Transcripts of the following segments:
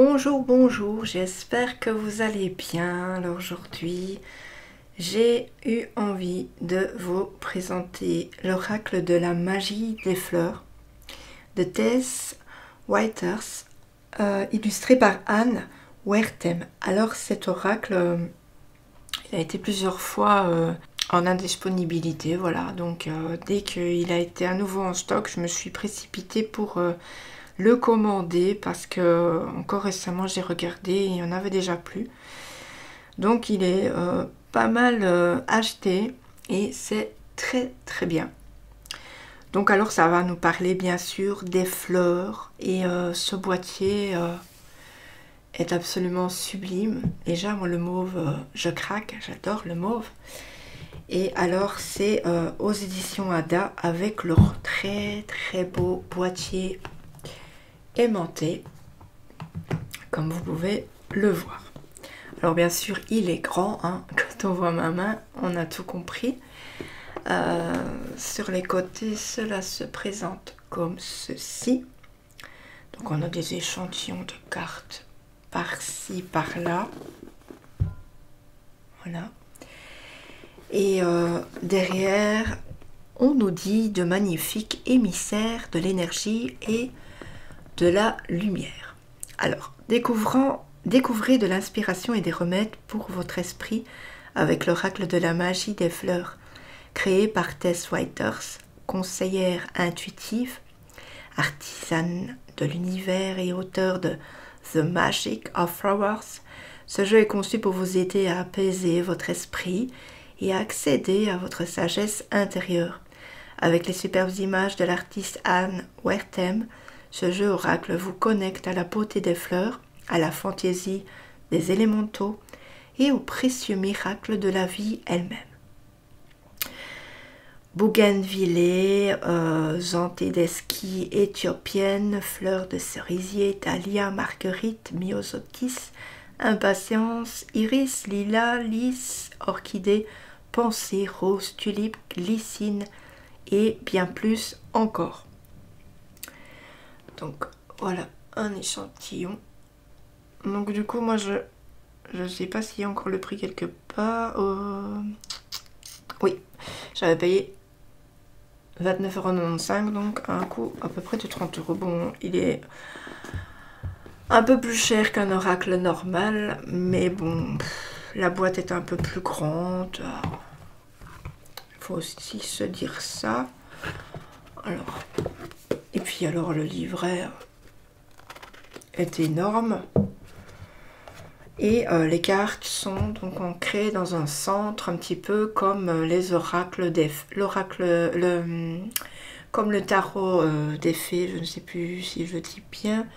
Bonjour, bonjour, j'espère que vous allez bien. Alors aujourd'hui, j'ai eu envie de vous présenter l'oracle de la magie des fleurs de Tess Whitehurst, illustré par Anne Wertham. Alors cet oracle, il a été plusieurs fois en indisponibilité, voilà. Donc dès qu'il a été à nouveau en stock, je me suis précipitée pour le commander parce que encore récemment j'ai regardé et il n'y en avait déjà plus. Donc il est pas mal acheté et c'est très très bien. Donc alors ça va nous parler bien sûr des fleurs et ce boîtier est absolument sublime. Déjà moi le mauve, je craque, j'adore le mauve. Et alors c'est aux éditions Ada avec leur très très beau boîtier aimanté, comme vous pouvez le voir. Alors bien sûr il est grand, hein. Quand on voit ma main on a tout compris. Sur les côtés cela se présente comme ceci. Donc on a des échantillons de cartes par-ci par-là, voilà. Et derrière on nous dit de magnifiques émissaires de l'énergie et de la lumière. Alors découvrez de l'inspiration et des remèdes pour votre esprit avec l'oracle de la magie des fleurs, créé par Tess Whitehurst, conseillère intuitive, artisane de l'univers et auteure de The Magic of Flowers. Ce jeu est conçu pour vous aider à apaiser votre esprit et à accéder à votre sagesse intérieure. Avec les superbes images de l'artiste Anne Wertham, ce jeu oracle vous connecte à la beauté des fleurs, à la fantaisie des élémentaux et aux précieux miracles de la vie elle-même. Bougainvillée, Zantedeschi éthiopienne, fleurs de cerisier, dahlia, marguerite, myosotis, impatience, iris, lilas, lys, orchidée, pensée, rose, tulipe, glycine et bien plus encore. Donc voilà un échantillon. Donc du coup moi je sais pas s'il y a encore le prix quelque part. Oui, j'avais payé 29,95 €, donc un coût à peu près de 30 €. Bon, il est un peu plus cher qu'un oracle normal, mais bon, la boîte est un peu plus grande. Il faut aussi se dire ça. Alors, et puis alors le livret est énorme. Et les cartes sont donc ancrées dans un centre un petit peu comme les oracles comme le tarot des fées, je ne sais plus si je dis bien.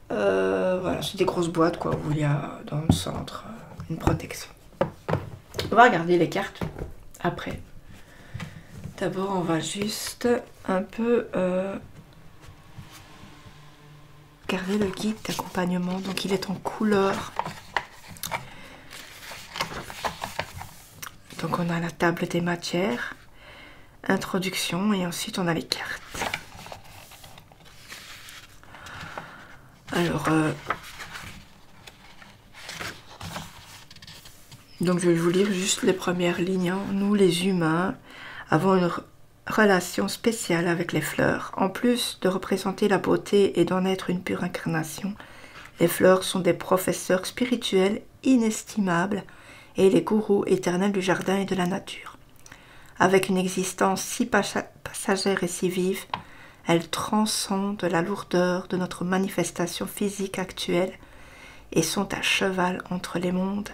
Voilà, c'est des grosses boîtes quoi, où il y a dans le centre une protection. On va regarder les cartes après. D'abord on va juste un peu regarder le guide d'accompagnement. Donc il est en couleur. Donc on a la table des matières, introduction, et ensuite on a les cartes. Alors donc je vais vous lire juste les premières lignes, hein. Nous les humains avons une relation spéciale avec les fleurs. En plus de représenter la beauté et d'en être une pure incarnation, les fleurs sont des professeurs spirituels inestimables et les gourous éternels du jardin et de la nature. Avec une existence si passagère et si vive, elles transcendent la lourdeur de notre manifestation physique actuelle et sont à cheval entre les mondes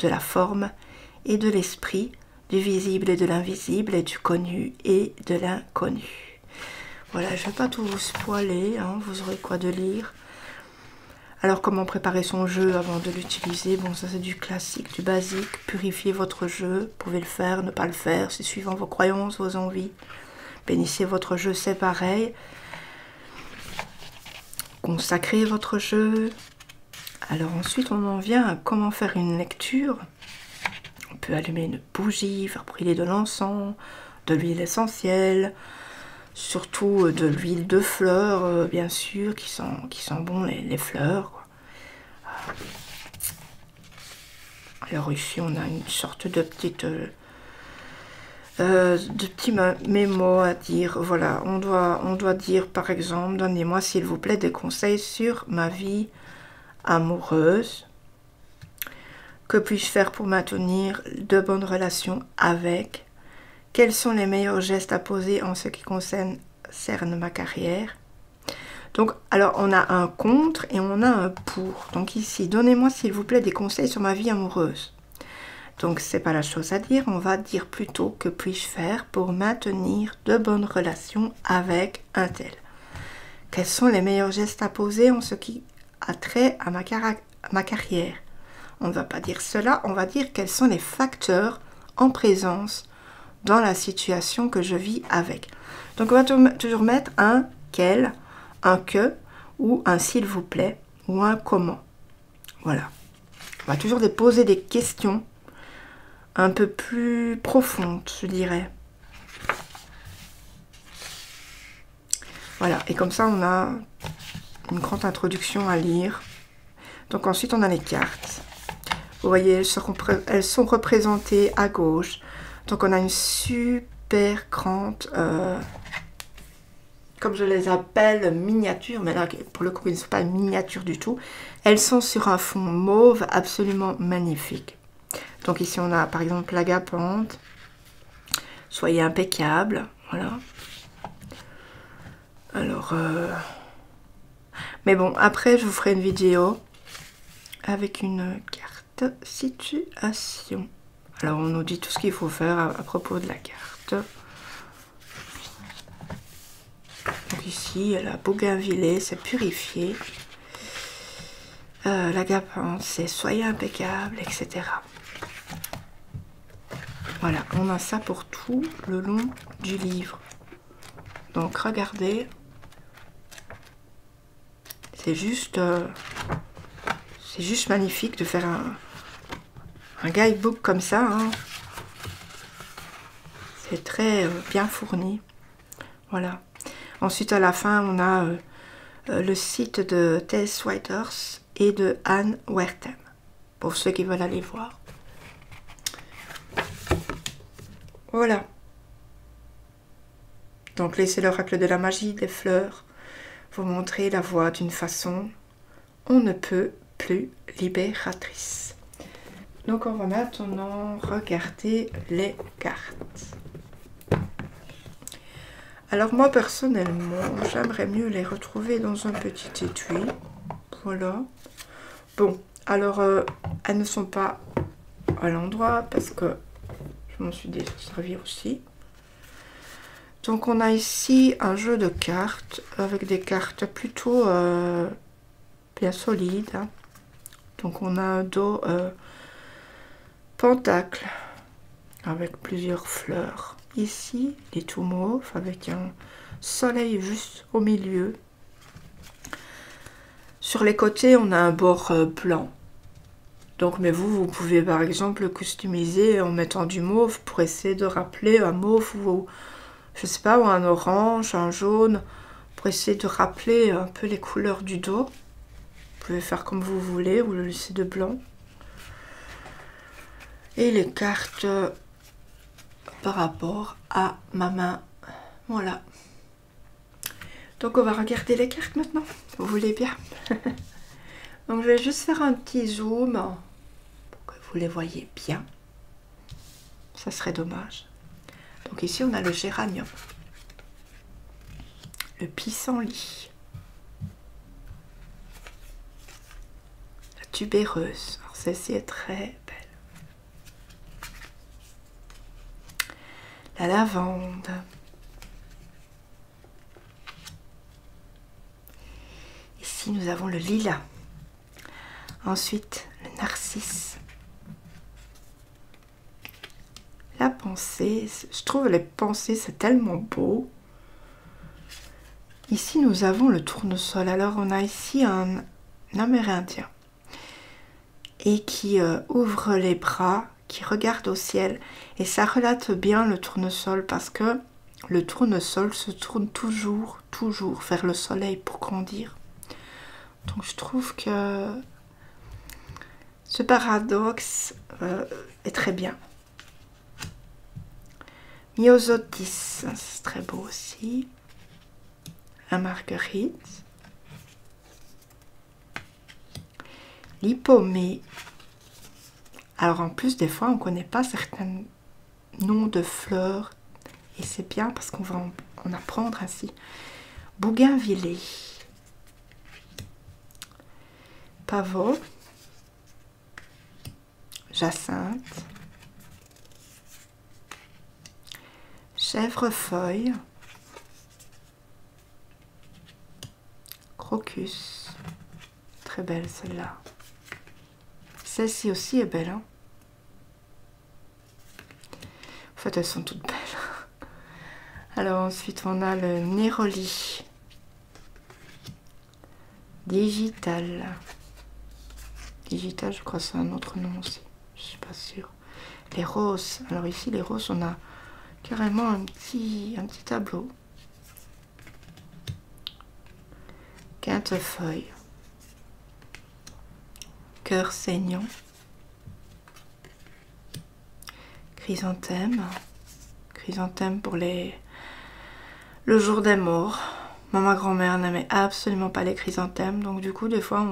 de la forme et de l'esprit, du visible et de l'invisible, et du connu et de l'inconnu. Voilà, je ne vais pas tout vous spoiler, hein, vous aurez quoi de lire. Alors, comment préparer son jeu avant de l'utiliser? Bon, ça c'est du classique, du basique. Purifiez votre jeu, vous pouvez le faire, ne pas le faire, c'est suivant vos croyances, vos envies. Bénissez votre jeu, c'est pareil. Consacrez votre jeu. Alors ensuite, on en vient à comment faire une lecture. On peut allumer une bougie, faire brûler de l'encens, de l'huile essentielle, surtout de l'huile de fleurs, bien sûr, qui sent bon les fleurs, quoi. Alors ici, on a une sorte de petite... de petits mémos à dire. Voilà, on doit dire par exemple, donnez-moi s'il vous plaît des conseils sur ma vie amoureuse. Que puis-je faire pour maintenir de bonnes relations avec? Quels sont les meilleurs gestes à poser en ce qui concerne ma carrière? Donc, alors on a un contre et on a un pour. Donc ici, donnez-moi s'il vous plaît des conseils sur ma vie amoureuse. Donc c'est pas la chose à dire, on va dire plutôt que puis-je faire pour maintenir de bonnes relations avec un tel. Quels sont les meilleurs gestes à poser en ce qui a trait à ma carrière? On ne va pas dire cela, on va dire quels sont les facteurs en présence dans la situation que je vis avec. Donc on va toujours mettre un quel, un que ou un s'il vous plaît ou un comment. Voilà. On va toujours poser des questions un peu plus profondes, je dirais. Voilà, et comme ça on a une grande introduction à lire. Donc ensuite on a les cartes. Vous voyez, elles sont représentées à gauche. Donc on a une super grande, comme je les appelle, miniature, mais là pour le coup ils ne sont pas miniatures du tout. Elles sont sur un fond mauve absolument magnifique. Donc ici on a par exemple l'agapante. Soyez impeccable, voilà. Alors, mais bon, après je vous ferai une vidéo avec une carte situation. Alors on nous dit tout ce qu'il faut faire à propos de la carte. Donc ici, la bougainvillée, c'est purifié. L'agapante, c'est soyez impeccable, etc. Voilà, on a ça pour tout le long du livre. Donc regardez, c'est juste magnifique de faire un guidebook comme ça. Hein. C'est très bien fourni. Voilà. Ensuite, à la fin, on a le site de Tess Whitehurst et de Anne Wertham, pour ceux qui veulent aller voir. Voilà. Donc, laissez l'oracle de la magie des fleurs vous montrer la voie d'une façon on ne peut plus libératrice. Donc, on va maintenant regarder les cartes. Alors moi personnellement, j'aimerais mieux les retrouver dans un petit étui. Voilà. Bon, alors elles ne sont pas à l'endroit parce que je m'en suis déjà servi aussi. Donc on a ici un jeu de cartes avec des cartes plutôt bien solides. Hein. Donc on a un dos pentacle avec plusieurs fleurs. Ici, les tout mauves avec un soleil juste au milieu. Sur les côtés, on a un bord blanc. Donc, mais vous pouvez par exemple le customiser en mettant du mauve pour essayer de rappeler un mauve ou, je sais pas, ou un orange, un jaune, pour essayer de rappeler un peu les couleurs du dos. Vous pouvez faire comme vous voulez ou le laisser de blanc. Et les cartes par rapport à ma main. Voilà. Donc on va regarder les cartes maintenant. Vous voulez bien? Donc je vais juste faire un petit zoom pour que vous les voyez bien. Ça serait dommage. Donc ici on a le géranium. Le pissenlit. La tubéreuse. Alors celle-ci est très belle. La lavande. Ici, nous avons le lilas. Ensuite, le narcisse. La pensée. Je trouve les pensées, c'est tellement beau. Ici, nous avons le tournesol. Alors, on a ici un Amérindien. Et qui ouvre les bras, qui regarde au ciel. Et ça relate bien le tournesol parce que le tournesol se tourne toujours vers le soleil pour grandir. Donc je trouve que Ce paradoxe est très bien. Myosotis, c'est très beau aussi. La marguerite. L'hypomée. Alors en plus, des fois, on ne connaît pas certains noms de fleurs. Et c'est bien parce qu'on va en apprendre ainsi. Bougainvillée. Pavot. Jacinthe. Chèvrefeuille. Crocus. Très belle celle-là. Celle-ci aussi est belle. Hein, en fait, elles sont toutes belles. Alors ensuite, on a le néroli. Digital. Digital, je crois que c'est un autre nom aussi. Je suis pas sûre. Les roses. Alors ici, les roses, on a carrément un petit tableau. Quintefeuille. Cœur saignant. Chrysanthème. Chrysanthème pour le jour des morts. Moi, ma grand-mère n'aimait absolument pas les chrysanthèmes. Donc du coup, des fois,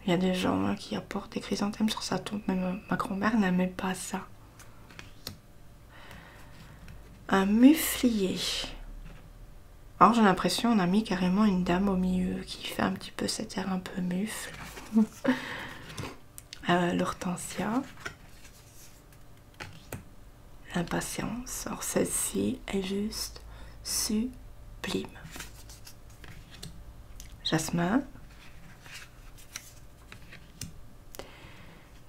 il y a des gens hein, qui apportent des chrysanthèmes sur sa tombe. Mais ma grand-mère n'aimait pas ça. Un muflier. Alors j'ai l'impression qu'on a mis carrément une dame au milieu qui fait un petit peu cet air un peu mufle. L'hortensia. L'impatience. Alors celle-ci est juste sublime. Jasmin.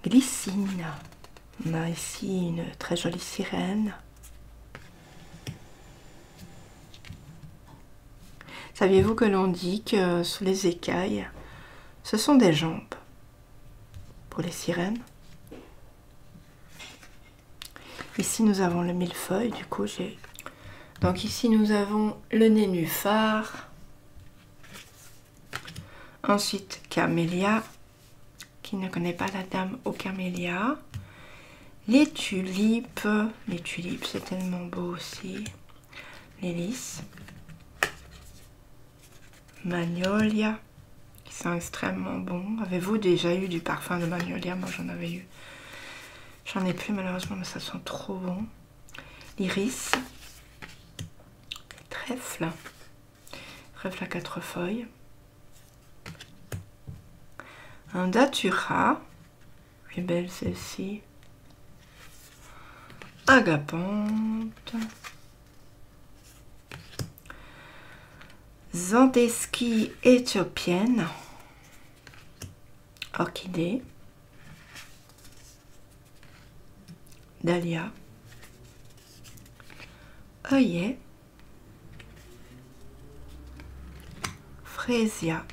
Glycine. On a ici une très jolie sirène. Saviez-vous que l'on dit que sous les écailles, ce sont des jambes pour les sirènes? Ici, nous avons le millefeuille, du coup, j'ai... Donc ici, nous avons le nénuphar. Ensuite, camélia. Qui ne connaît pas la dame aux camélias? Les tulipes. Les tulipes, c'est tellement beau aussi. Les lys. Magnolia, qui sont extrêmement bons. Avez-vous déjà eu du parfum de magnolia? Moi j'en avais eu. J'en ai plus malheureusement, mais ça sent trop bon. L'iris. Trèfle. Trèfle à 4 feuilles. Un datura. Plus belle celle-ci. Agapante. Zandeski éthiopienne, orchidée, dahlia, œillet, frésia,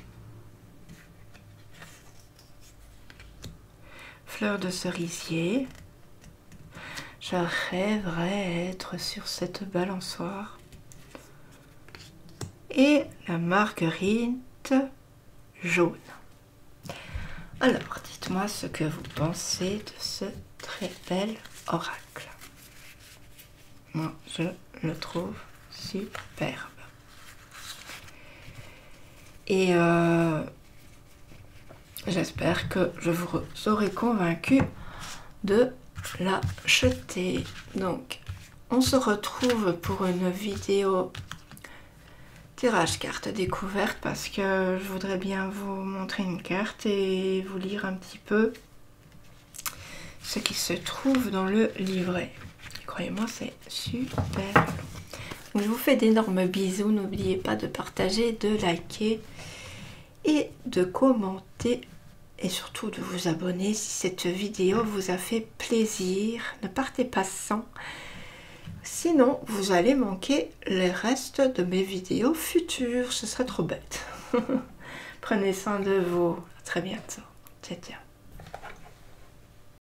fleur de cerisier. Je rêverais être sur cette balançoire. Et la marguerite jaune. Alors, dites-moi ce que vous pensez de ce très bel oracle. Moi, je le trouve superbe. Et j'espère que je vous aurai convaincu de l'acheter. Donc, on se retrouve pour une vidéo tirage carte découverte parce que je voudrais bien vous montrer une carte et vous lire un petit peu ce qui se trouve dans le livret. Croyez-moi, c'est super. Donc, je vous fais d'énormes bisous. N'oubliez pas de partager, de liker et de commenter et surtout de vous abonner si cette vidéo vous a fait plaisir. Ne partez pas sans. Sinon, vous allez manquer les restes de mes vidéos futures. Ce serait trop bête. Prenez soin de vous. À très bientôt. Ciao, ciao.